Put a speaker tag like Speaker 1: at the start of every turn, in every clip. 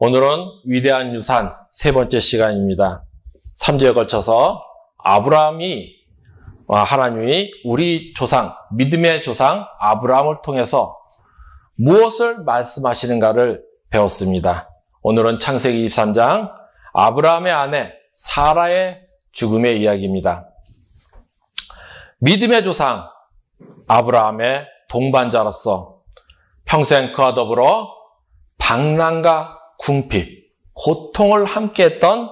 Speaker 1: 오늘은 위대한 유산 세 번째 시간입니다. 3주에 걸쳐서 아브라함이 하나님이 우리 조상, 믿음의 조상 아브라함을 통해서 무엇을 말씀하시는가를 배웠습니다. 오늘은 창세기 23장 아브라함의 아내 사라의 죽음의 이야기입니다. 믿음의 조상 아브라함의 동반자로서 평생 그와 더불어 방랑과 궁핍, 고통을 함께했던,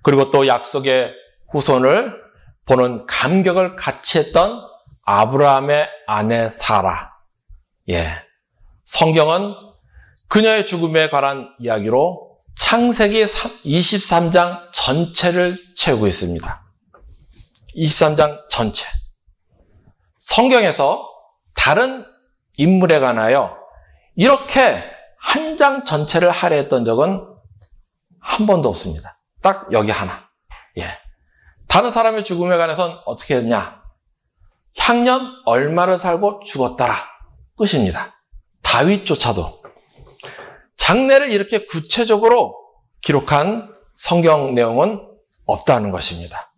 Speaker 1: 그리고 또 약속의 후손을 보는 감격을 같이 했던 아브라함의 아내 사라. 성경은 그녀의 죽음에 관한 이야기로 창세기 23장 전체를 채우고 있습니다. 23장 전체. 성경에서 다른 인물에 관하여 이렇게 한 장 전체를 할애했던 적은 한 번도 없습니다. 딱 여기 하나. 다른 사람의 죽음에 관해서는 어떻게 했냐? 향년 얼마를 살고 죽었더라. 끝입니다. 다윗조차도. 장래를 이렇게 구체적으로 기록한 성경 내용은 없다는 것입니다.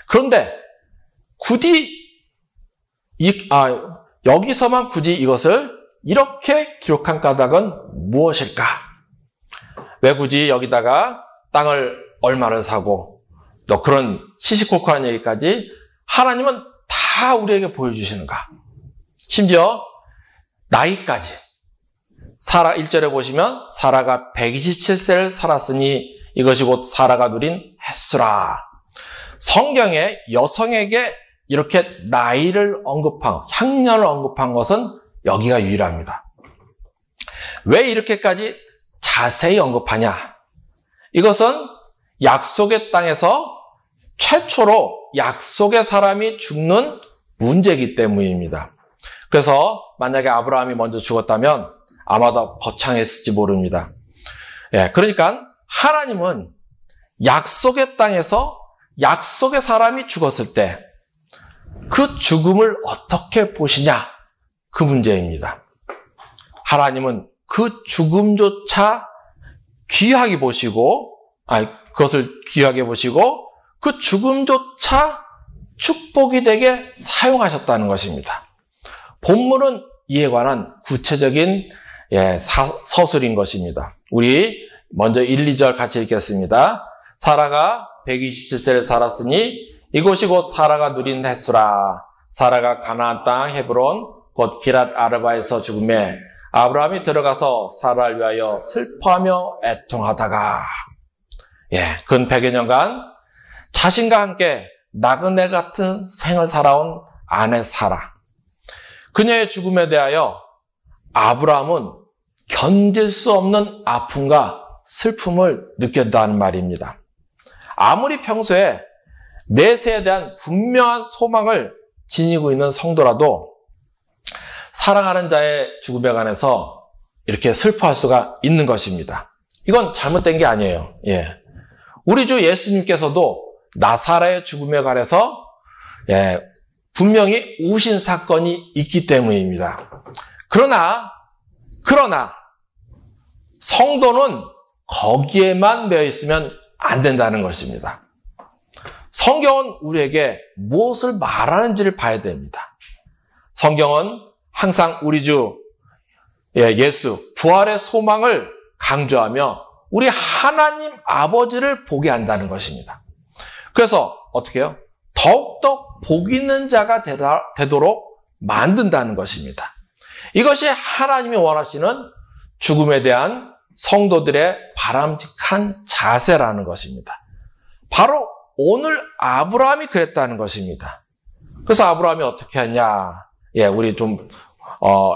Speaker 1: 그런데 굳이 여기서만 굳이 이것을 이렇게 기록한 까닭은 무엇일까? 왜 굳이 여기다가 땅을 얼마를 사고 또 그런 시시콜콜한 얘기까지 하나님은 다 우리에게 보여주시는가? 심지어 나이까지. 사라 1절에 보시면 사라가 127세를 살았으니 이것이 곧 사라가 누린 햇수라. 성경에 여성에게 이렇게 나이를 언급한, 향년을 언급한 것은 여기가 유일합니다. 왜 이렇게까지 자세히 언급하냐? 이것은 약속의 땅에서 최초로 약속의 사람이 죽는 문제이기 때문입니다. 그래서 만약에 아브라함이 먼저 죽었다면 아마도 거창했을지 모릅니다. 그러니까 하나님은 약속의 땅에서 약속의 사람이 죽었을 때 그 죽음을 어떻게 보시냐? 그 문제입니다. 하나님은 그 죽음조차 귀하게 보시고, 그것을 귀하게 보시고, 그 죽음조차 축복이 되게 사용하셨다는 것입니다. 본문은 이에 관한 구체적인 서술인 것입니다. 우리 먼저 1, 2절 같이 읽겠습니다. 사라가 127세를 살았으니 이곳이 곧 사라가 누린 햇수라. 사라가 가나안 땅 헤브론 곧 기랏 아르바에서 죽음에 아브라함이 들어가서 사라를 위하여 슬퍼하며 애통하다가 근 100여 년간 자신과 함께 나그네 같은 생을 살아온 아내 사라. 그녀의 죽음에 대하여 아브라함은 견딜 수 없는 아픔과 슬픔을 느꼈다는 말입니다. 아무리 평소에 내세에 대한 분명한 소망을 지니고 있는 성도라도 사랑하는 자의 죽음에 관해서 이렇게 슬퍼할 수가 있는 것입니다. 이건 잘못된 게 아니에요. 우리 주 예수님께서도 나사라의 죽음에 관해서 분명히 우신 사건이 있기 때문입니다. 그러나 성도는 거기에만 매여 있으면 안 된다는 것입니다. 성경은 우리에게 무엇을 말하는지를 봐야 됩니다. 성경은 항상 우리 주 예수 부활의 소망을 강조하며 우리 하나님 아버지를 보게 한다는 것입니다. 그래서 어떻게 해요? 더욱더 복 있는 자가 되도록 만든다는 것입니다. 이것이 하나님이 원하시는 죽음에 대한 성도들의 바람직한 자세라는 것입니다. 바로 오늘 아브라함이 그랬다는 것입니다. 그래서 아브라함이 어떻게 했냐? 우리 좀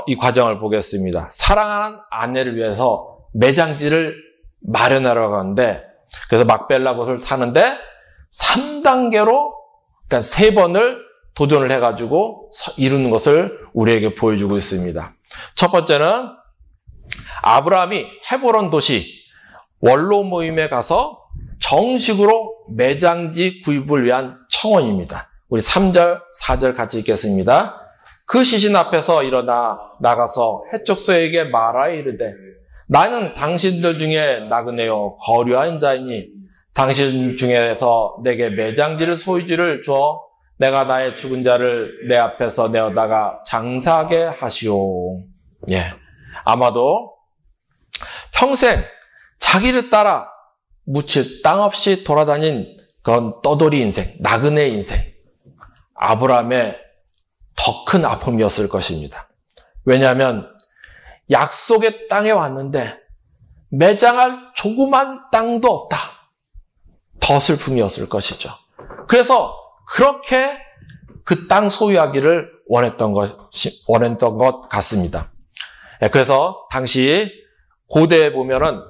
Speaker 1: 이 과정을 보겠습니다. 사랑하는 아내를 위해서 매장지를 마련하려고 하는데, 그래서 막벨라 곳을 사는데 3단계로, 그러니까 3번을 도전을 해가지고 이루는 것을 우리에게 보여주고 있습니다. 첫 번째는 아브라함이 헤브론 도시 원로 모임에 가서 정식으로 매장지 구입을 위한 청원입니다. 우리 3절, 4절 같이 읽겠습니다. 그 시신 앞에서 일어나 나가서 해족소에게 말하여 이르되 나는 당신들 중에 나그네요 거류한 자이니 당신 중에서 내게 매장지를 소유지를 주어 내가 나의 죽은 자를 내 앞에서 내어다가 장사하게 하시오. 예, 아마도 평생 자기를 따라 묻힐 땅 없이 돌아다닌 그런 떠돌이 인생, 나그네 인생, 아브라함의 더 큰 아픔이었을 것입니다. 왜냐하면 약속의 땅에 왔는데 매장할 조그만 땅도 없다. 더 슬픔이었을 것이죠. 그래서 그렇게 그 땅 소유하기를 원했던 것 같습니다. 그래서 당시 고대에 보면은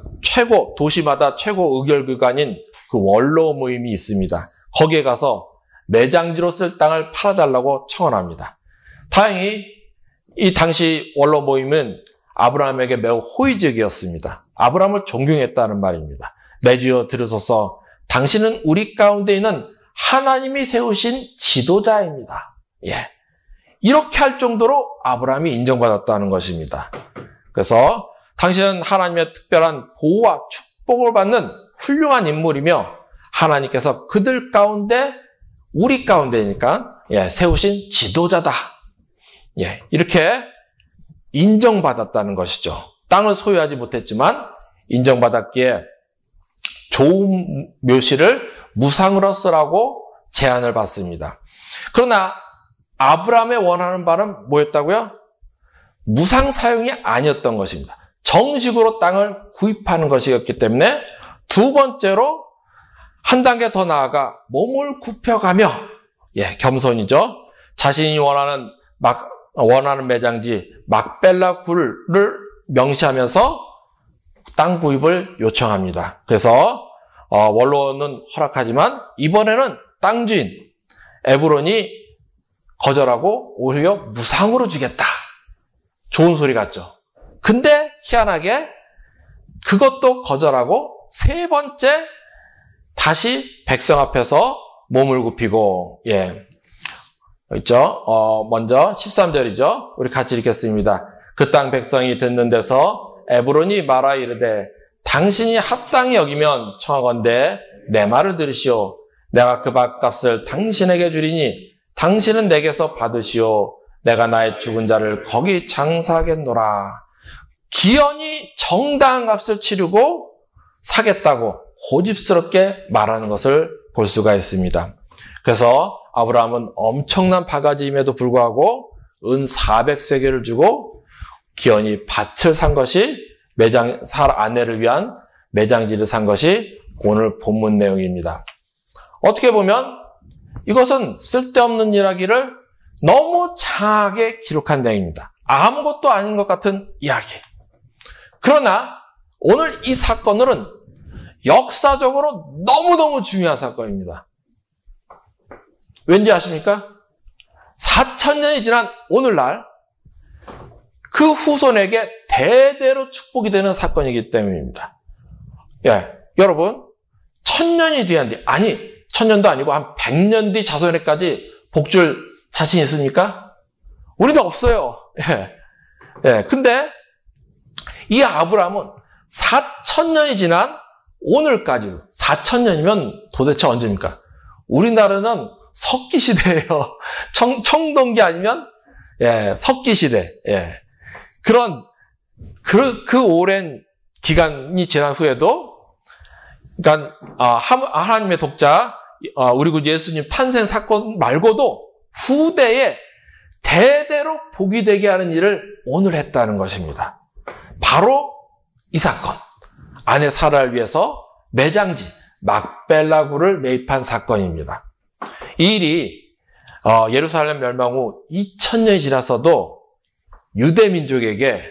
Speaker 1: 도시마다 최고 의결기관인 그 원로 모임이 있습니다. 거기에 가서 매장지로 쓸 땅을 팔아달라고 청원합니다. 다행히 이 당시 원로 모임은 아브라함에게 매우 호의적이었습니다. 아브라함을 존경했다는 말입니다. 내지어 들으소서 당신은 우리 가운데 있는 하나님이 세우신 지도자입니다. 예, 이렇게 할 정도로 아브라함이 인정받았다는 것입니다. 그래서 당신은 하나님의 특별한 보호와 축복을 받는 훌륭한 인물이며 하나님께서 그들 가운데 우리 가운데니까 세우신 지도자다. 예, 이렇게 인정받았다는 것이죠. 땅을 소유하지 못했지만 인정받았기에 좋은 묘시를 무상으로 쓰라고 제안을 받습니다. 그러나 아브라함의 원하는 바는 뭐였다고요? 무상 사용이 아니었던 것입니다. 정식으로 땅을 구입하는 것이었기 때문에 두 번째로 한 단계 더 나아가 몸을 굽혀가며 겸손이죠. 자신이 원하는 매장지 막벨라 굴을 명시하면서 땅 구입을 요청합니다. 그래서 원로는 허락하지만 이번에는 땅 주인 에브론이 거절하고 오히려 무상으로 주겠다. 좋은 소리 같죠. 근데 희한하게 그것도 거절하고 세 번째 다시 백성 앞에서 몸을 굽히고 있죠. 먼저 13절이죠. 우리 같이 읽겠습니다. 그 땅 백성이 듣는 데서 에브론이 말하 이르되 당신이 합당히 여기면 청하건대 내 말을 들으시오. 내가 그 밭값을 당신에게 주리니 당신은 내게서 받으시오. 내가 나의 죽은 자를 거기 장사하겠노라. 기연이 정당한 값을 치르고 사겠다고 고집스럽게 말하는 것을 볼 수가 있습니다. 그래서 아브라함은 엄청난 바가지임에도 불구하고 은 400세겔을 주고 기연이 밭을 산 것이 아내를 위한 매장지를 산 것이 오늘 본문 내용입니다. 어떻게 보면 이것은 쓸데없는 이야기를 너무 장하게 기록한 내용입니다. 아무것도 아닌 것 같은 이야기. 그러나 오늘 이 사건은 역사적으로 너무너무 중요한 사건입니다. 왠지 아십니까? 4,000년이 지난 오늘날 그 후손에게 대대로 축복이 되는 사건이기 때문입니다. 여러분 1,000년이 뒤한 뒤, 아니 1,000년도 아니고 한 100년 뒤 자손에까지 복줄 자신 있습니까? 우리도 없어요. 근데 이 아브라함은 4,000년이 지난 오늘까지, 4,000년이면 도대체 언제입니까? 우리나라는 석기 시대예요. 청동기 아니면 석기 시대. 그런 그 오랜 기간이 지난 후에도, 그러니까 하나님의 독자 우리 구 예수님 탄생 사건 말고도 후대에 대대로 복이 되게 하는 일을 오늘 했다는 것입니다. 바로 이 사건, 아내 사라를 위해서 매장지 막벨라 굴을 매입한 사건입니다. 이 일이 예루살렘 멸망 후 2000년이 지났어도 유대 민족에게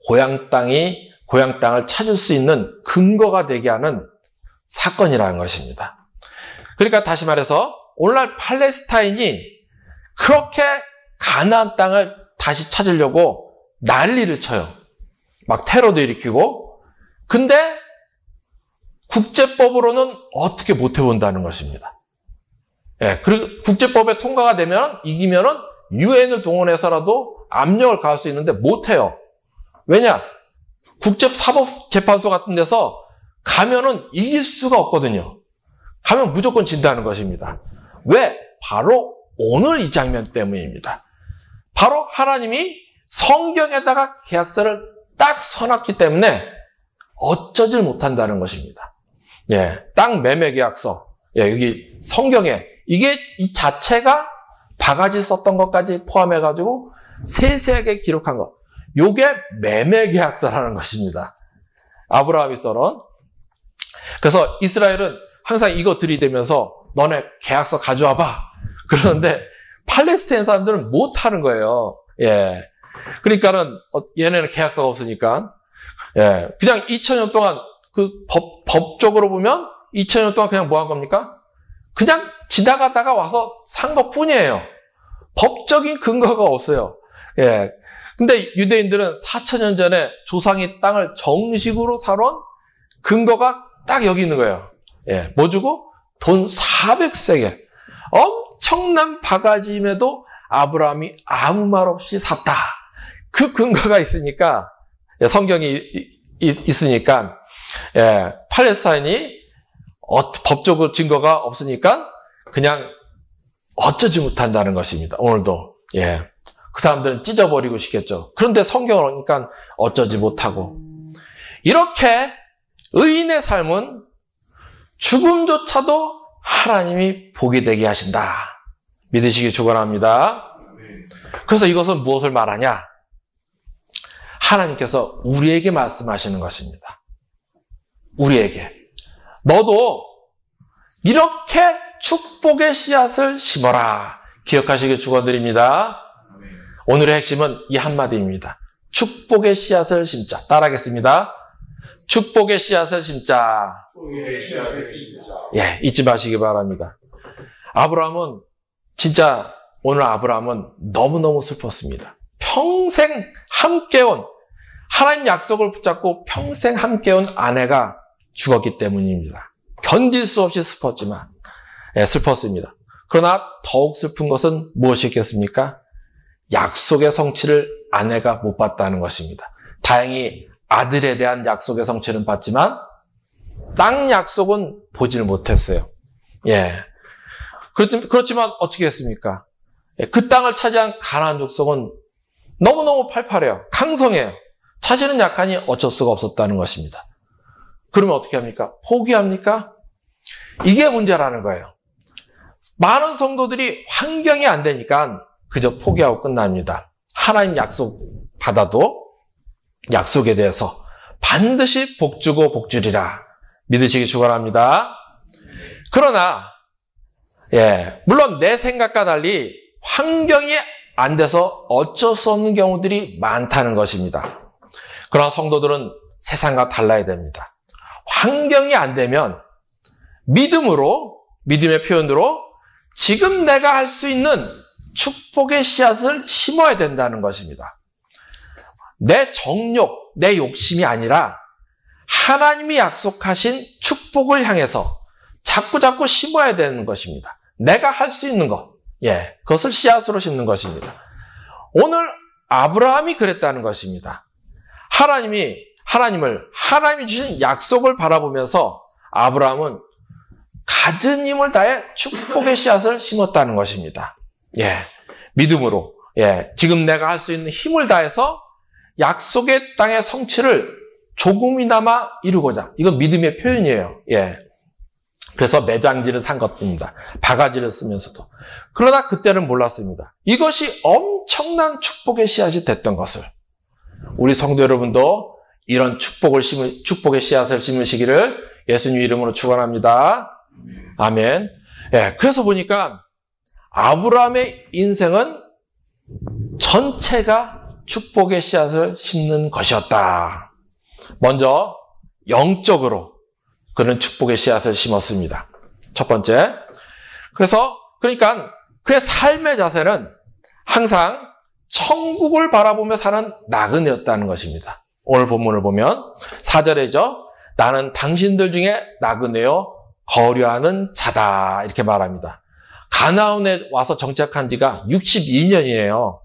Speaker 1: 고향 땅을 찾을 수 있는 근거가 되게 하는 사건이라는 것입니다. 그러니까 다시 말해서 오늘날 팔레스타인이 그렇게 가나안 땅을 다시 찾으려고 난리를 쳐요. 막 테러도 일으키고. 근데 국제법으로는 어떻게 못 해본다는 것입니다. 그리고 국제법에 통과가 되면, 이기면은 유엔을 동원해서라도 압력을 가할 수 있는데 못 해요. 왜냐? 국제사법재판소 같은 데서 가면은 이길 수가 없거든요. 가면 무조건 진다는 것입니다. 왜? 바로 오늘 이 장면 때문입니다. 바로 하나님이 성경에다가 계약서를 딱 써놨기 때문에 어쩌질 못한다는 것입니다. 예, 땅 매매 계약서. 예, 여기 성경에 이게 이 자체가 바가지 썼던 것까지 포함해가지고 세세하게 기록한 것. 요게 매매 계약서라는 것입니다. 아브라함이 써놓은. 그래서 이스라엘은 항상 이거 들이대면서 너네 계약서 가져와 봐. 그러는데 팔레스타인 사람들은 못 하는 거예요. 예. 그러니까는 얘네는 계약서가 없으니까 예. 그냥 2000년 동안 그 법적으로 보면 2000년 동안 그냥 뭐 한 겁니까? 그냥 지나가다가 와서 산 것뿐이에요. 법적인 근거가 없어요. 예. 근데 유대인들은 4000년 전에 조상이 땅을 정식으로 사놓은 근거가 딱 여기 있는 거예요. 예. 뭐 주고? 돈 400세겔. 엄청난 바가지임에도 아브라함이 아무 말 없이 샀다. 그 근거가 있으니까, 성경이 있으니까, 예, 팔레스타인이 법적으로 증거가 없으니까 그냥 어쩌지 못한다는 것입니다. 오늘도. 예. 그 사람들은 찢어버리고 싶겠죠. 그런데 성경을 보니까 어쩌지 못하고. 이렇게 의인의 삶은 죽음조차도 하나님이 복이 되게 하신다. 믿으시기 축원합니다. 그래서 이것은 무엇을 말하냐? 하나님께서 우리에게 말씀하시는 것입니다. 우리에게. 너도 이렇게 축복의 씨앗을 심어라. 기억하시길 축원드립니다. 오늘의 핵심은 이 한마디입니다. 축복의 씨앗을 심자. 따라하겠습니다. 축복의 씨앗을 심자. 예, 잊지 마시기 바랍니다. 아브라함은 진짜 오늘 아브라함은 너무너무 슬펐습니다. 평생 함께온 하나님 약속을 붙잡고 평생 함께온 아내가 죽었기 때문입니다. 견딜 수 없이 슬펐지만 예, 슬펐습니다. 그러나 더욱 슬픈 것은 무엇이겠습니까? 약속의 성취를 아내가 못 봤다는 것입니다. 다행히 아들에 대한 약속의 성취는 봤지만 땅 약속은 보지를 못했어요. 예. 그렇지만 어떻게 했습니까? 예, 그 땅을 차지한 가나안 족속은 너무너무 팔팔해요. 강성해요. 자신은 약하니 어쩔 수가 없었다는 것입니다. 그러면 어떻게 합니까? 포기합니까? 이게 문제라는 거예요. 많은 성도들이 환경이 안 되니까 그저 포기하고 끝납니다. 하나님 약속 받아도 약속에 대해서 반드시 복주고 복주리라 믿으시기 축원합니다. 그러나 예, 물론 내 생각과 달리 환경이 안 돼서 어쩔 수 없는 경우들이 많다는 것입니다. 그러나 성도들은 세상과 달라야 됩니다. 환경이 안 되면 믿음으로, 믿음의 표현으로 지금 내가 할 수 있는 축복의 씨앗을 심어야 된다는 것입니다. 내 정욕, 내 욕심이 아니라 하나님이 약속하신 축복을 향해서 자꾸자꾸 심어야 되는 것입니다. 내가 할 수 있는 것, 예, 그것을 씨앗으로 심는 것입니다. 오늘 아브라함이 그랬다는 것입니다. 하나님이 주신 약속을 바라보면서 아브라함은 갖은 힘을 다해 축복의 씨앗을 심었다는 것입니다. 예, 믿음으로, 예, 지금 내가 할 수 있는 힘을 다해서 약속의 땅의 성취를 조금이나마 이루고자. 이건 믿음의 표현이에요. 예. 그래서 매장지를 산 것입니다. 바가지를 쓰면서도. 그러나 그때는 몰랐습니다. 이것이 엄청난 축복의 씨앗이 됐던 것을. 우리 성도 여러분도 이런 축복의 씨앗을 심으시기를 예수님 이름으로 축원합니다. 아멘. 예, 그래서 보니까 아브라함의 인생은 전체가 축복의 씨앗을 심는 것이었다. 먼저 영적으로 그는 축복의 씨앗을 심었습니다. 첫 번째. 그러니까 그의 삶의 자세는 항상 천국을 바라보며 사는 나그네였다는 것입니다. 오늘 본문을 보면 4절에죠. 나는 당신들 중에 나그네요 거류하는 자다 이렇게 말합니다. 가나안에 와서 정착한 지가 62년이에요.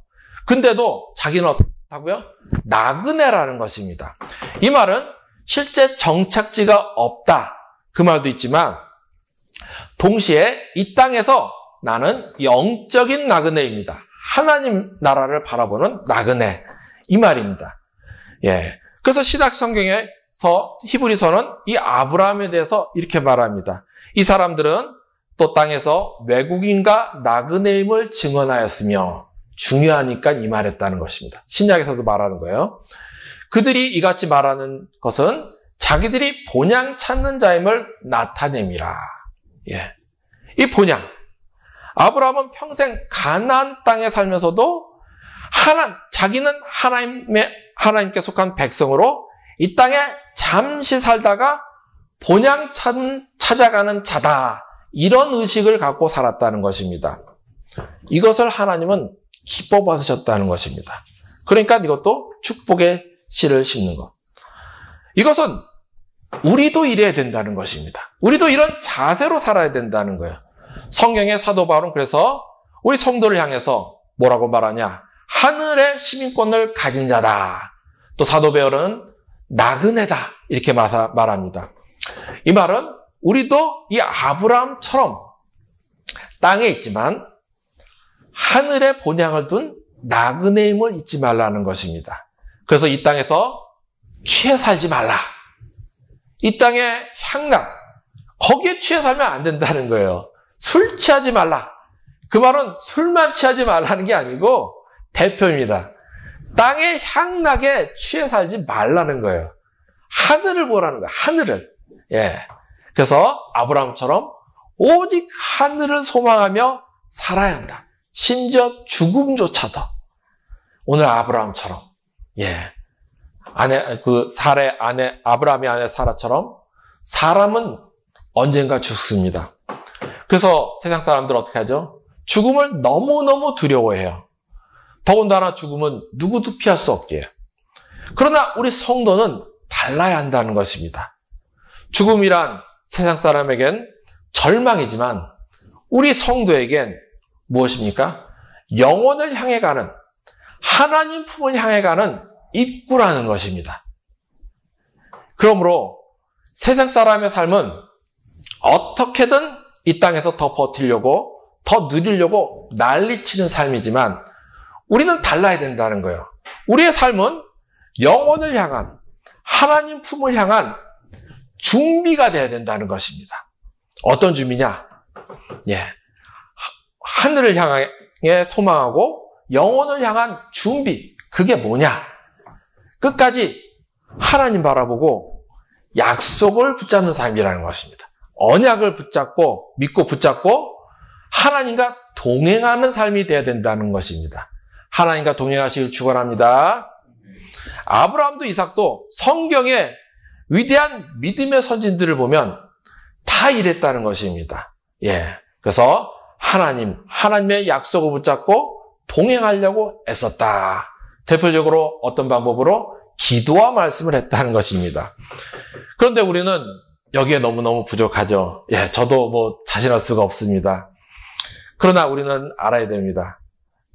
Speaker 1: 근데도 자기는 없다고요? 나그네라는 것입니다. 이 말은 실제 정착지가 없다. 그 말도 있지만 동시에 이 땅에서 나는 영적인 나그네입니다. 하나님 나라를 바라보는 나그네. 이 말입니다. 예. 그래서 신약 성경에서 히브리서는 이 아브라함에 대해서 이렇게 말합니다. 이 사람들은 또 땅에서 외국인과 나그네임을 증언하였으며 중요하니까 이 말했다는 것입니다. 신약에서도 말하는 거예요. 그들이 이같이 말하는 것은 자기들이 본향 찾는 자임을 나타냅니다. 예. 이 본향. 아브라함은 평생 가나안 땅에 살면서도 자기는 하나님께 속한 백성으로 이 땅에 잠시 살다가 본향 찾아가는 자다. 이런 의식을 갖고 살았다는 것입니다. 이것을 하나님은 기뻐 받으셨다는 것입니다. 그러니까 이것도 축복의 씨를 심는 것. 이것은 우리도 이래야 된다는 것입니다. 우리도 이런 자세로 살아야 된다는 거예요. 성경의 사도 바울은 그래서 우리 성도를 향해서 뭐라고 말하냐? 하늘의 시민권을 가진 자다. 또 사도 바울은 나그네다. 이렇게 말합니다. 이 말은 우리도 이 아브라함처럼 땅에 있지만 하늘의 본향을 둔 나그네임을 잊지 말라는 것입니다. 그래서 이 땅에서 취해 살지 말라. 이 땅의 향락, 거기에 취해 살면 안 된다는 거예요. 술 취하지 말라. 그 말은 술만 취하지 말라는 게 아니고 대표입니다. 땅의 향락에 취해 살지 말라는 거예요. 하늘을 보라는 거예요. 하늘을. 예. 그래서 아브라함처럼 오직 하늘을 소망하며 살아야 한다. 심지어 죽음조차도 오늘 아브라함처럼, 예. 아브라함의 아내 사라처럼 사람은 언젠가 죽습니다. 그래서 세상 사람들 어떻게 하죠? 죽음을 너무너무 두려워해요. 더군다나 죽음은 누구도 피할 수 없게 해요. 그러나 우리 성도는 달라야 한다는 것입니다. 죽음이란 세상 사람에겐 절망이지만 우리 성도에겐 무엇입니까? 영혼을 향해 가는, 하나님 품을 향해 가는 입구라는 것입니다. 그러므로 세상 사람의 삶은 어떻게든 이 땅에서 더 버티려고, 더 누리려고 난리치는 삶이지만 우리는 달라야 된다는 거예요. 우리의 삶은 영혼을 향한, 하나님 품을 향한 준비가 돼야 된다는 것입니다. 어떤 준비냐? 예. 하늘을 향해 소망하고 영혼을 향한 준비. 그게 뭐냐? 끝까지 하나님 바라보고 약속을 붙잡는 삶이라는 것입니다. 언약을 믿고 붙잡고 하나님과 동행하는 삶이 돼야 된다는 것입니다. 하나님과 동행하시길 축원합니다. 아브라함도 이삭도 성경의 위대한 믿음의 선진들을 보면 다 이랬다는 것입니다. 예. 그래서 하나님의 약속을 붙잡고 동행하려고 애썼다. 대표적으로 어떤 방법으로? 기도와 말씀을 했다는 것입니다. 그런데 우리는 여기에 너무너무 부족하죠. 예, 저도 자신할 수가 없습니다. 그러나 우리는 알아야 됩니다.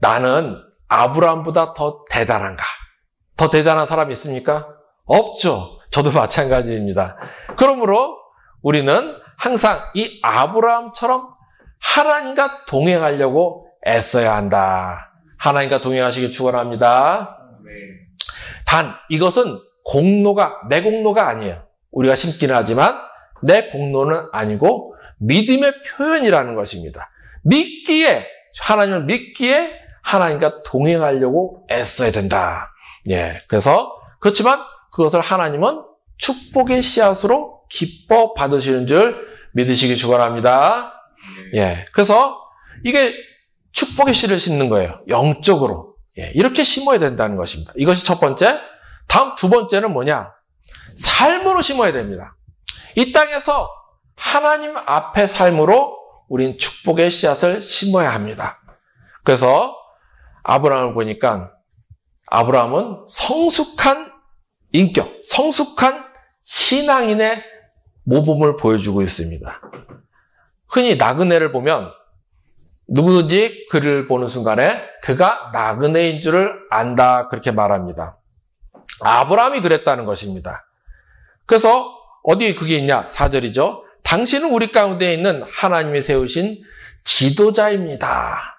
Speaker 1: 나는 아브라함보다 더 대단한가? 더 대단한 사람이 있습니까? 없죠. 저도 마찬가지입니다. 그러므로 우리는 항상 이 아브라함처럼 하나님과 동행하려고 애써야 한다. 하나님과 동행하시길 축원합니다. 단 이것은 내 공로가 아니에요. 우리가 심기는 하지만 내 공로는 아니고 믿음의 표현이라는 것입니다. 하나님을 믿기에 하나님과 동행하려고 애써야 된다. 예. 그렇지만 그것을 하나님은 축복의 씨앗으로 기뻐 받으시는 줄 믿으시기 축원합니다. 예. 그래서 이게 축복의 씨를 심는 거예요. 영적으로. 예. 이렇게 심어야 된다는 것입니다. 이것이 첫 번째. 다음 두 번째는 뭐냐? 삶으로 심어야 됩니다. 이 땅에서 하나님 앞에 삶으로 우린 축복의 씨앗을 심어야 합니다. 그래서 아브라함을 보니까 아브라함은 성숙한 인격, 성숙한 신앙인의 모범을 보여주고 있습니다. 흔히 나그네를 보면 누구든지 그를 보는 순간에 그가 나그네인 줄을 안다. 그렇게 말합니다. 아브라함이 그랬다는 것입니다. 그래서 어디에 그게 있냐? 4절이죠. 당신은 우리 가운데 있는 하나님이 세우신 지도자입니다.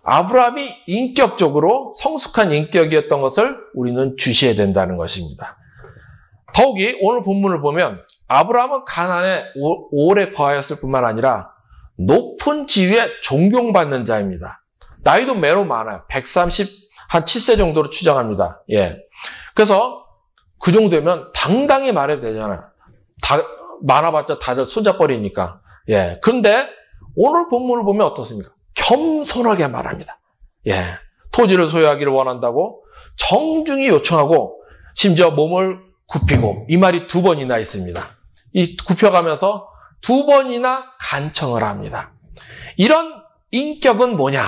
Speaker 1: 아브라함이 인격적으로 성숙한 인격이었던 것을 우리는 주시해야 된다는 것입니다. 더욱이 오늘 본문을 보면 아브라함은 가나안에 오래 거하였을 뿐만 아니라 높은 지위에 존경받는 자입니다. 나이도 매우 많아요. 137세 정도로 추정합니다. 예. 그래서 그 정도면 당당히 말해도 되잖아요. 많아봤자 다들 손잡버리니까. 예. 그런데 오늘 본문을 보면 어떻습니까? 겸손하게 말합니다. 예. 토지를 소유하기를 원한다고 정중히 요청하고 심지어 몸을 굽히고 이 말이 2번이나 있습니다. 이 굽혀가면서 2번이나 간청을 합니다. 이런 인격은 뭐냐?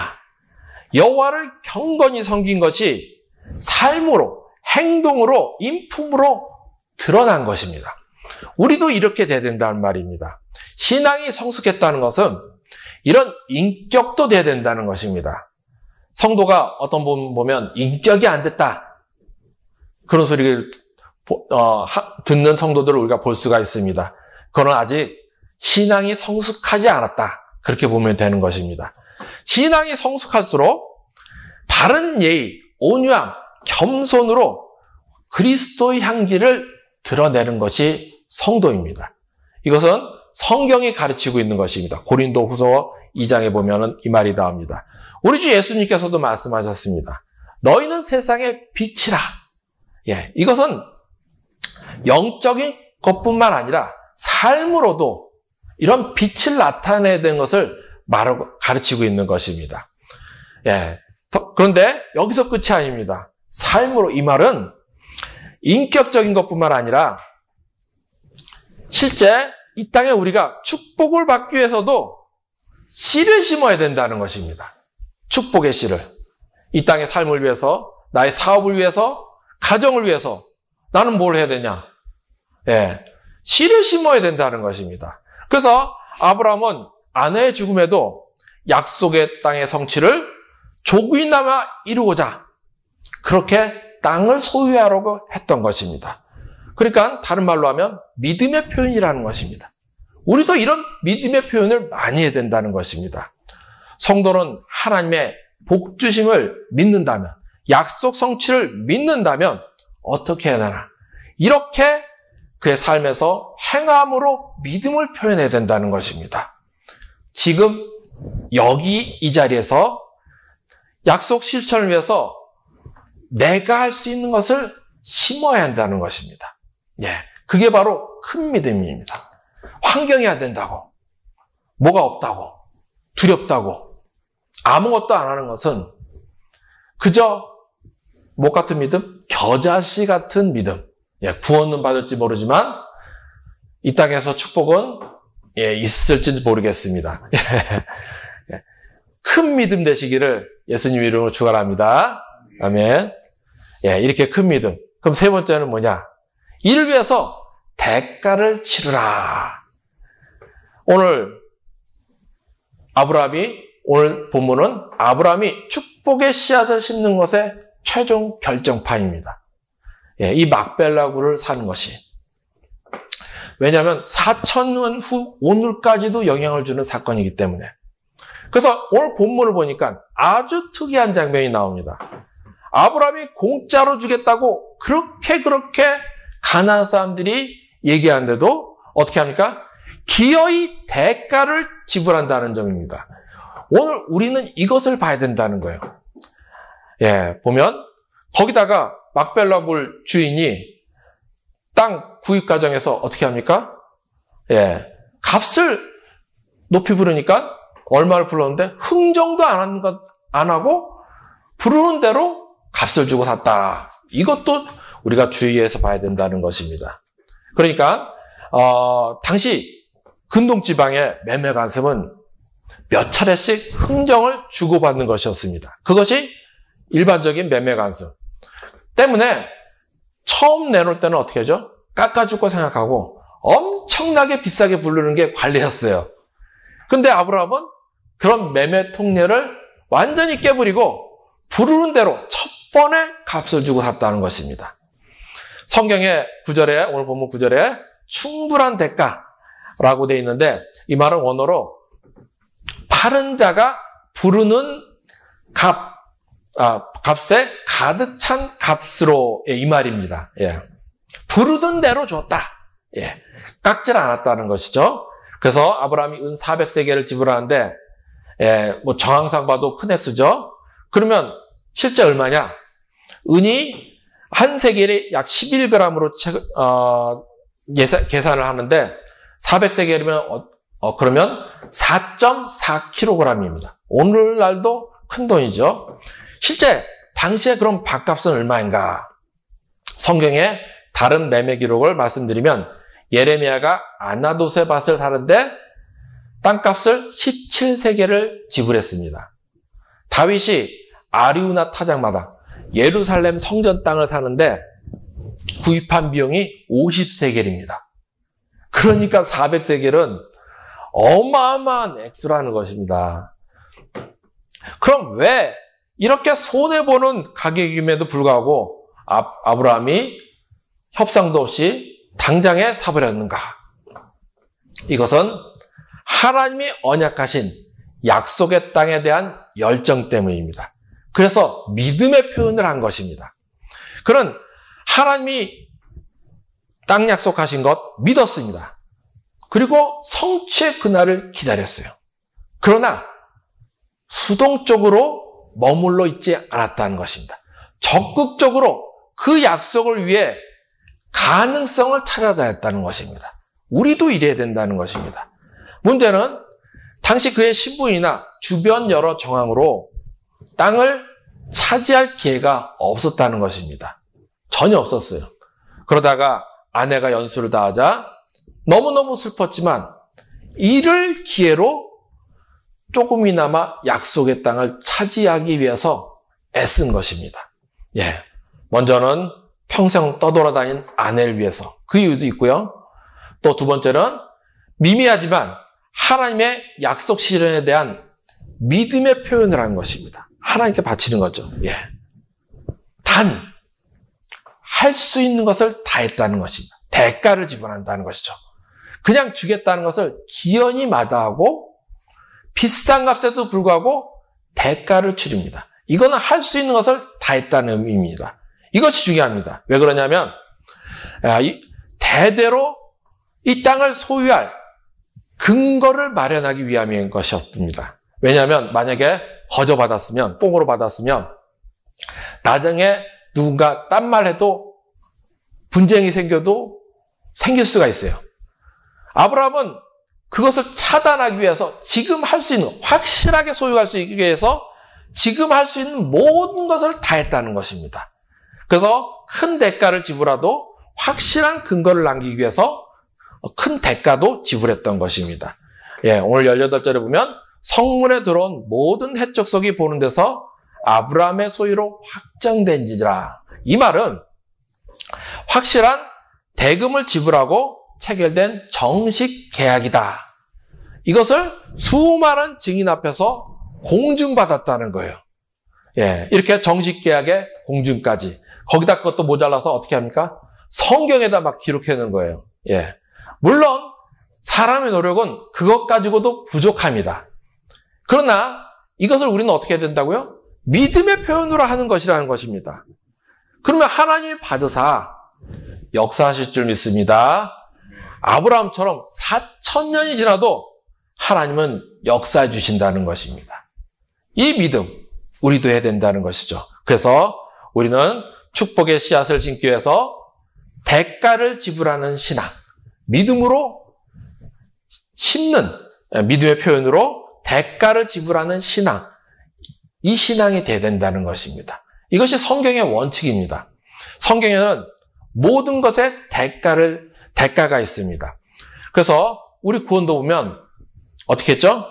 Speaker 1: 여호와를 경건히 섬긴 것이 삶으로, 행동으로, 인품으로 드러난 것입니다. 우리도 이렇게 돼야 된다는 말입니다. 신앙이 성숙했다는 것은 이런 인격도 돼야 된다는 것입니다. 성도가 어떤 분 보면 인격이 안 됐다. 그런 소리를 듣는 성도들을 우리가 볼 수가 있습니다. 그건 아직 신앙이 성숙하지 않았다. 그렇게 보면 되는 것입니다. 신앙이 성숙할수록 바른 예의, 온유함, 겸손으로 그리스도의 향기를 드러내는 것이 성도입니다. 이것은 성경이 가르치고 있는 것입니다. 고린도후서 2장에 보면 이 말이 나옵니다. 우리 주 예수님께서도 말씀하셨습니다. 너희는 세상의 빛이라. 예, 이것은 영적인 것뿐만 아니라 삶으로도 이런 빛을 나타내야 되는 것을 가르치고 있는 것입니다. 예, 그런데 여기서 끝이 아닙니다. 삶으로, 이 말은 인격적인 것뿐만 아니라 실제 이 땅에 우리가 축복을 받기 위해서도 씨를 심어야 된다는 것입니다. 축복의 씨를. 이 땅의 삶을 위해서, 나의 사업을 위해서, 가정을 위해서 나는 뭘 해야 되냐? 예, 씨를 심어야 된다는 것입니다. 그래서 아브라함은 아내의 죽음에도 약속의 땅의 성취를 조국이나마 이루고자 그렇게 땅을 소유하려고 했던 것입니다. 그러니까 다른 말로 하면 믿음의 표현이라는 것입니다. 우리도 이런 믿음의 표현을 많이 해야 된다는 것입니다. 성도는 하나님의 복주심을 믿는다면, 약속 성취를 믿는다면 어떻게 해야 되나? 이렇게 그의 삶에서 행함으로 믿음을 표현해야 된다는 것입니다. 지금 여기 이 자리에서 약속 실천을 위해서 내가 할 수 있는 것을 심어야 한다는 것입니다. 예, 그게 바로 큰 믿음입니다. 환경이 안 된다고, 뭐가 없다고, 두렵다고, 아무것도 안 하는 것은 그저 뭐 같은 믿음? 겨자씨 같은 믿음. 예, 구원은 받을지 모르지만 이 땅에서 축복은 있을지 모르겠습니다. 큰 믿음 되시기를 예수님 이름으로 축원합니다. 아멘. 예, 이렇게 큰 믿음. 그럼 세 번째는 뭐냐? 이를 위해서 대가를 치르라. 오늘 본문은 아브라함이 축복의 씨앗을 심는 것의 최종 결정판입니다. 예, 이 막벨라굴을 사는 것이. 왜냐하면 4,000년 후 오늘까지도 영향을 주는 사건이기 때문에. 그래서 오늘 본문을 보니까 아주 특이한 장면이 나옵니다. 아브라함이 공짜로 주겠다고 그렇게 가나안 사람들이 얘기하는데도 어떻게 합니까? 기어이 대가를 지불한다는 점입니다. 오늘 우리는 이것을 봐야 된다는 거예요. 예, 보면 거기다가 막벨라굴 주인이 땅 구입 과정에서 어떻게 합니까? 예, 값을 높이 부르니까 얼마를 불렀는데 흥정도 안 하고 부르는 대로 값을 주고 샀다. 이것도 우리가 주의해서 봐야 된다는 것입니다. 그러니까 당시 근동지방의 매매 간섭은 몇 차례씩 흥정을 주고받는 것이었습니다. 그것이 일반적인 매매 간섭 때문에 처음 내놓을 때는 어떻게 하죠? 깎아줄 거 생각하고 엄청나게 비싸게 부르는 게 관례였어요. 근데 아브라함은 그런 매매 통례를 완전히 깨버리고 부르는 대로 첫 번에 값을 주고 샀다는 것입니다. 성경의 9절에, 오늘 본문 9절에 충분한 대가라고 되어 있는데, 이 말은 원어로 파는 자가 부르는 값에 가득 찬 값으로, 이 말입니다. 예. 부르던 대로 줬다. 예. 깎질 않았다는 것이죠. 그래서 아브라함이 은 400세겔을 지불하는데, 예, 뭐 정황상 봐도 큰 액수죠. 그러면 실제 얼마냐? 은이 한 세겔이 약 11g으로 계산을 하는데 400세겔이면 그러면 4.4kg입니다. 오늘날도 큰 돈이죠. 실제 당시에 그럼 밭값은 얼마인가? 성경의 다른 매매 기록을 말씀드리면 예레미야가 아나돗의 밭을 사는데 땅값을 17세겔을 지불했습니다. 다윗이 아리우나 타작마다 예루살렘 성전 땅을 사는데 구입한 비용이 50세겔입니다. 그러니까 400세겔은 어마어마한 액수라는 것입니다. 그럼 왜 이렇게 손해보는 가격임에도 불구하고 아브라함이 협상도 없이 당장에 사버렸는가? 이것은 하나님이 언약하신 약속의 땅에 대한 열정 때문입니다. 그래서 믿음의 표현을 한 것입니다. 그는 하나님이 땅 약속하신 것 믿었습니다. 그리고 성취의 그날을 기다렸어요. 그러나 수동적으로 머물러 있지 않았다는 것입니다. 적극적으로 그 약속을 위해 가능성을 찾아다녔다는 것입니다. 우리도 이래야 된다는 것입니다. 문제는 당시 그의 신부이나 주변 여러 정황으로 땅을 차지할 기회가 없었다는 것입니다. 전혀 없었어요. 그러다가 아내가 연수를 다하자 너무너무 슬펐지만 이를 기회로 조금이나마 약속의 땅을 차지하기 위해서 애쓴 것입니다. 예, 먼저는 평생 떠돌아다닌 아내를 위해서 그 이유도 있고요. 또 두 번째는 미미하지만 하나님의 약속 실현에 대한 믿음의 표현을 한 것입니다. 하나님께 바치는 거죠. 예. 단, 할 수 있는 것을 다 했다는 것입니다. 대가를 지불한다는 것이죠. 그냥 주겠다는 것을 기연히 마다하고 비싼 값에도 불구하고 대가를 치릅니다. 이거는 할 수 있는 것을 다 했다는 의미입니다. 이것이 중요합니다. 왜 그러냐면 대대로 이 땅을 소유할 근거를 마련하기 위함인 것이었습니다. 왜냐하면 만약에 거저받았으면, 뽕으로 받았으면 나중에 누군가 딴 말 해도 분쟁이 생길 수가 있어요. 아브라함은 그것을 차단하기 위해서 지금 할 수 있는, 확실하게 소유할 수 있기 위해서 지금 할 수 있는 모든 것을 다 했다는 것입니다. 그래서 큰 대가를 지불하도 확실한 근거를 남기기 위해서 큰 대가도 지불했던 것입니다. 예, 오늘 18절에 보면 성문에 들어온 모든 해족속이 보는 데서 아브라함의 소유로 확정된지라. 이 말은 확실한 대금을 지불하고 체결된 정식 계약이다. 이것을 수많은 증인 앞에서 공증받았다는 거예요. 예, 이렇게 정식 계약의 공증까지. 거기다 그것도 모자라서 어떻게 합니까? 성경에다 막 기록해 놓은 거예요. 예. 물론 사람의 노력은 그것 가지고도 부족합니다. 그러나 이것을 우리는 어떻게 해야 된다고요? 믿음의 표현으로 하는 것이라는 것입니다. 그러면 하나님이 받으사 역사하실 줄 믿습니다. 아브라함처럼 4,000년이 지나도 하나님은 역사해 주신다는 것입니다. 이 믿음 우리도 해야 된다는 것이죠. 그래서 우리는 축복의 씨앗을 심기 위해서 대가를 지불하는 신앙, 믿음으로 심는 믿음의 표현으로 대가를 지불하는 신앙, 이 신앙이 돼야 된다는 것입니다. 이것이 성경의 원칙입니다. 성경에는 모든 것에 대가가 있습니다. 그래서 우리 구원도 보면 어떻게 했죠?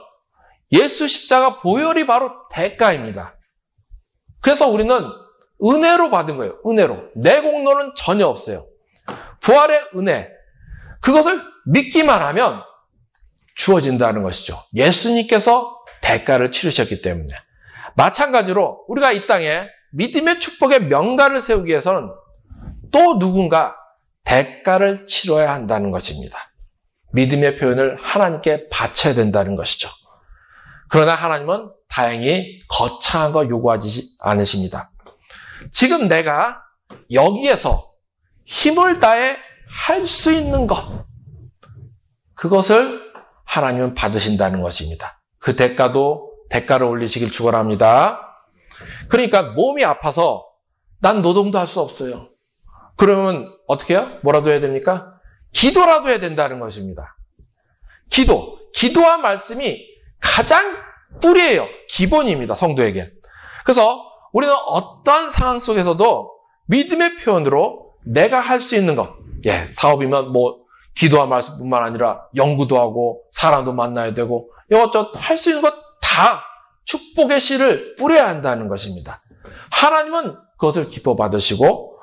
Speaker 1: 예수 십자가 보혈이 바로 대가입니다. 그래서 우리는 은혜로 받은 거예요. 은혜로. 내 공로는 전혀 없어요. 부활의 은혜. 그것을 믿기만 하면 주어진다는 것이죠. 예수님께서 대가를 치르셨기 때문에. 마찬가지로 우리가 이 땅에 믿음의 축복의 명가를 세우기 위해서는 또 누군가 대가를 치러야 한다는 것입니다. 믿음의 표현을 하나님께 바쳐야 된다는 것이죠. 그러나 하나님은 다행히 거창한 거 요구하지 않으십니다. 지금 내가 여기에서 힘을 다해 할 수 있는 것, 그것을 하나님은 받으신다는 것입니다. 그 대가를 올리시길 축원합니다. 그러니까 몸이 아파서 난 노동도 할 수 없어요. 그러면 어떻게 해요? 뭐라도 해야 됩니까? 기도라도 해야 된다는 것입니다. 기도와 말씀이 가장 뿌리예요. 기본입니다. 성도에게. 그래서 우리는 어떤 상황 속에서도 믿음의 표현으로 내가 할 수 있는 것, 사업이면 기도와 말씀뿐만 아니라 연구도 하고 사람도 만나야 되고 이것저것 할 수 있는 것 다 축복의 씨를 뿌려야 한다는 것입니다. 하나님은 그것을 기뻐 받으시고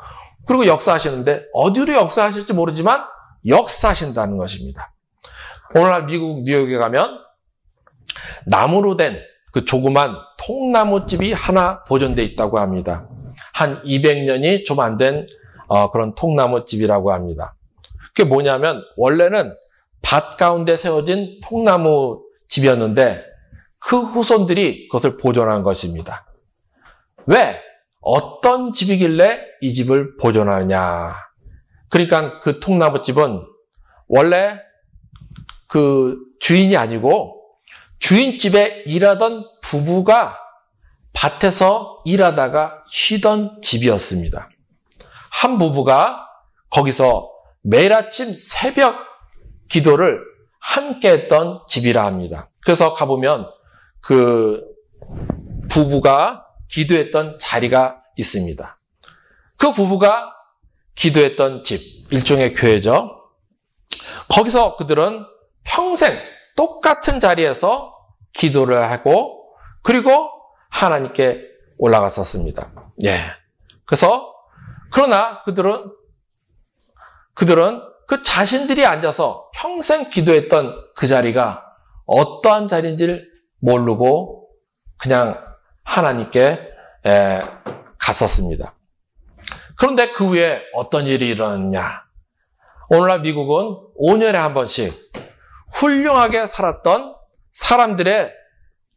Speaker 1: 그리고 역사하시는데 어디로 역사하실지 모르지만 역사하신다는 것입니다. 오늘날 미국 뉴욕에 가면 나무로 된 그 조그만 통나무집이 하나 보존되어 있다고 합니다. 한 200년이 좀 안 된 그런 통나무집이라고 합니다. 그게 뭐냐면 원래는 밭 가운데 세워진 통나무 집이었는데 그 후손들이 그것을 보존한 것입니다. 왜? 어떤 집이길래 이 집을 보존하느냐. 그러니까 그 통나무집은 원래 그 주인이 아니고 주인집에 일하던 부부가 밭에서 일하다가 쉬던 집이었습니다. 한 부부가 거기서 매일 아침 새벽 기도를 함께 했던 집이라 합니다. 그래서 가보면 그 부부가 기도했던 자리가 있습니다. 그 부부가 기도했던 집, 일종의 교회죠. 거기서 그들은 평생 똑같은 자리에서 기도를 하고 그리고 하나님께 올라갔었습니다. 그러나 그들은 그 자신들이 앉아서 평생 기도했던 그 자리가 어떠한 자리인지를 모르고 그냥 하나님께 갔었습니다. 그런데 그 후에 어떤 일이 일어났냐? 오늘날 미국은 5년에 한 번씩 훌륭하게 살았던 사람들의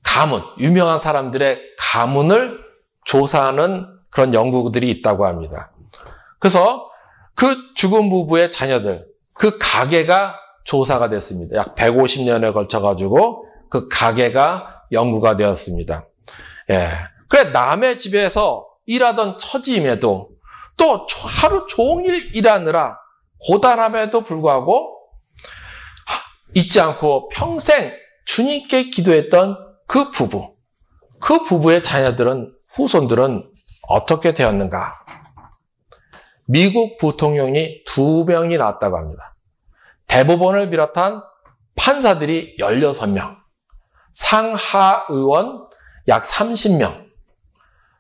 Speaker 1: 가문, 유명한 사람들의 가문을 조사하는 그런 연구들이 있다고 합니다. 그래서 그 죽은 부부의 자녀들, 그 가게가 조사가 됐습니다. 약 150년에 걸쳐가지고 그 가게가 연구가 되었습니다. 그래, 남의 집에서 일하던 처지임에도 또 하루 종일 일하느라 고단함에도 불구하고 잊지 않고 평생 주님께 기도했던 그 부부의 자녀들은, 후손들은 어떻게 되었는가? 미국 부통령이 2명이 나왔다고 합니다. 대법원을 비롯한 판사들이 16명, 상하의원 약 30명,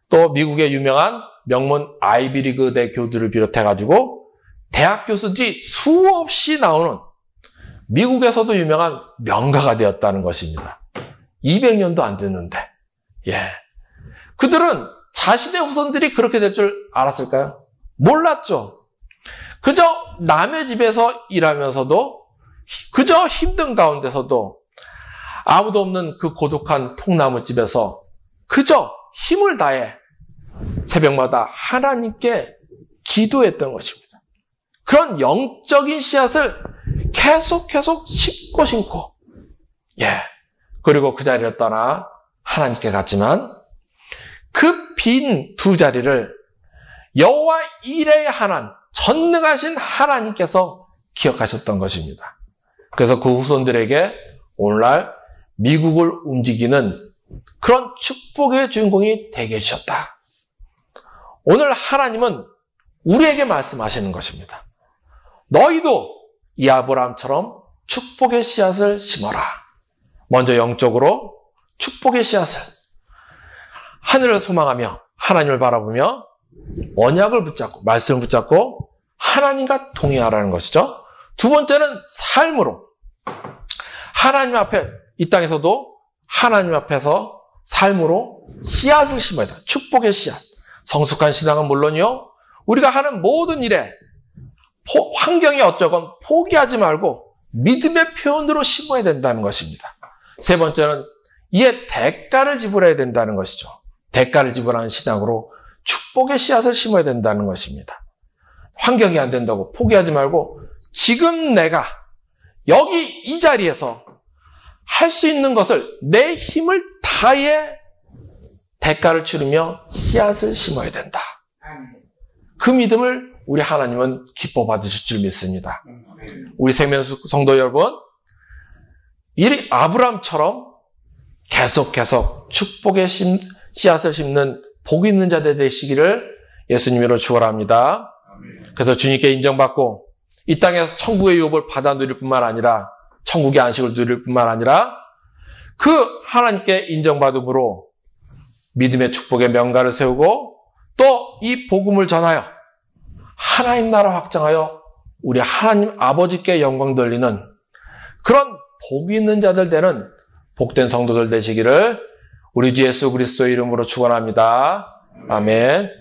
Speaker 1: 또 미국의 유명한 명문 아이비리그대 교수들을 비롯해가지고 대학 교수들이 수없이 나오는 미국에서도 유명한 명가가 되었다는 것입니다. 200년도 안 됐는데, 그들은 자신의 후손들이 그렇게 될 줄 알았을까요? 몰랐죠. 그저 남의 집에서 일하면서도, 그저 힘든 가운데서도 아무도 없는 그 고독한 통나무집에서 그저 힘을 다해 새벽마다 하나님께 기도했던 것입니다. 그런 영적인 씨앗을 계속 심고 그리고 그 자리를 떠나 하나님께 갔지만 그 빈 두 자리를 여호와 이레의 하나님, 전능하신 하나님께서 기억하셨던 것입니다. 그래서 그 후손들에게 오늘날 미국을 움직이는 그런 축복의 주인공이 되게 해주셨다. 오늘 하나님은 우리에게 말씀하시는 것입니다. 너희도 이 아브라함처럼 축복의 씨앗을 심어라. 먼저 영적으로 축복의 씨앗을, 하늘을 소망하며 하나님을 바라보며 언약을 붙잡고 말씀을 붙잡고 하나님과 동행하라는 것이죠. 두 번째는 삶으로 하나님 앞에 이 땅에서도 하나님 앞에서 삶으로 씨앗을 심어야 된다. 축복의 씨앗. 성숙한 신앙은 물론이요, 우리가 하는 모든 일에 환경이 어쩌건 포기하지 말고 믿음의 표현으로 심어야 된다는 것입니다. 세 번째는 이에 대가를 지불해야 된다는 것이죠. 대가를 지불하는 신앙으로 축복의 씨앗을 심어야 된다는 것입니다. 환경이 안 된다고 포기하지 말고 지금 내가 여기 이 자리에서 할 수 있는 것을 내 힘을 다해 대가를 치르며 씨앗을 심어야 된다. 그 믿음을 우리 하나님은 기뻐 받으실 줄 믿습니다. 우리 생명수 성도 여러분, 이 아브라함처럼 계속 축복의 씨앗을 심는 복 있는 자들 되시기를 예수님으로 축원합니다. 그래서 주님께 인정받고 이 땅에서 천국의 유업을 받아 누릴 뿐만 아니라 천국의 안식을 누릴 뿐만 아니라 그 하나님께 인정받음으로 믿음의 축복의 명가를 세우고 또 이 복음을 전하여 하나님 나라 확장하여 우리 하나님 아버지께 영광 돌리는 그런 복 있는 자들 되는 복된 성도들 되시기를 우리 주 예수 그리스도의 이름으로 축원합니다. 아멘.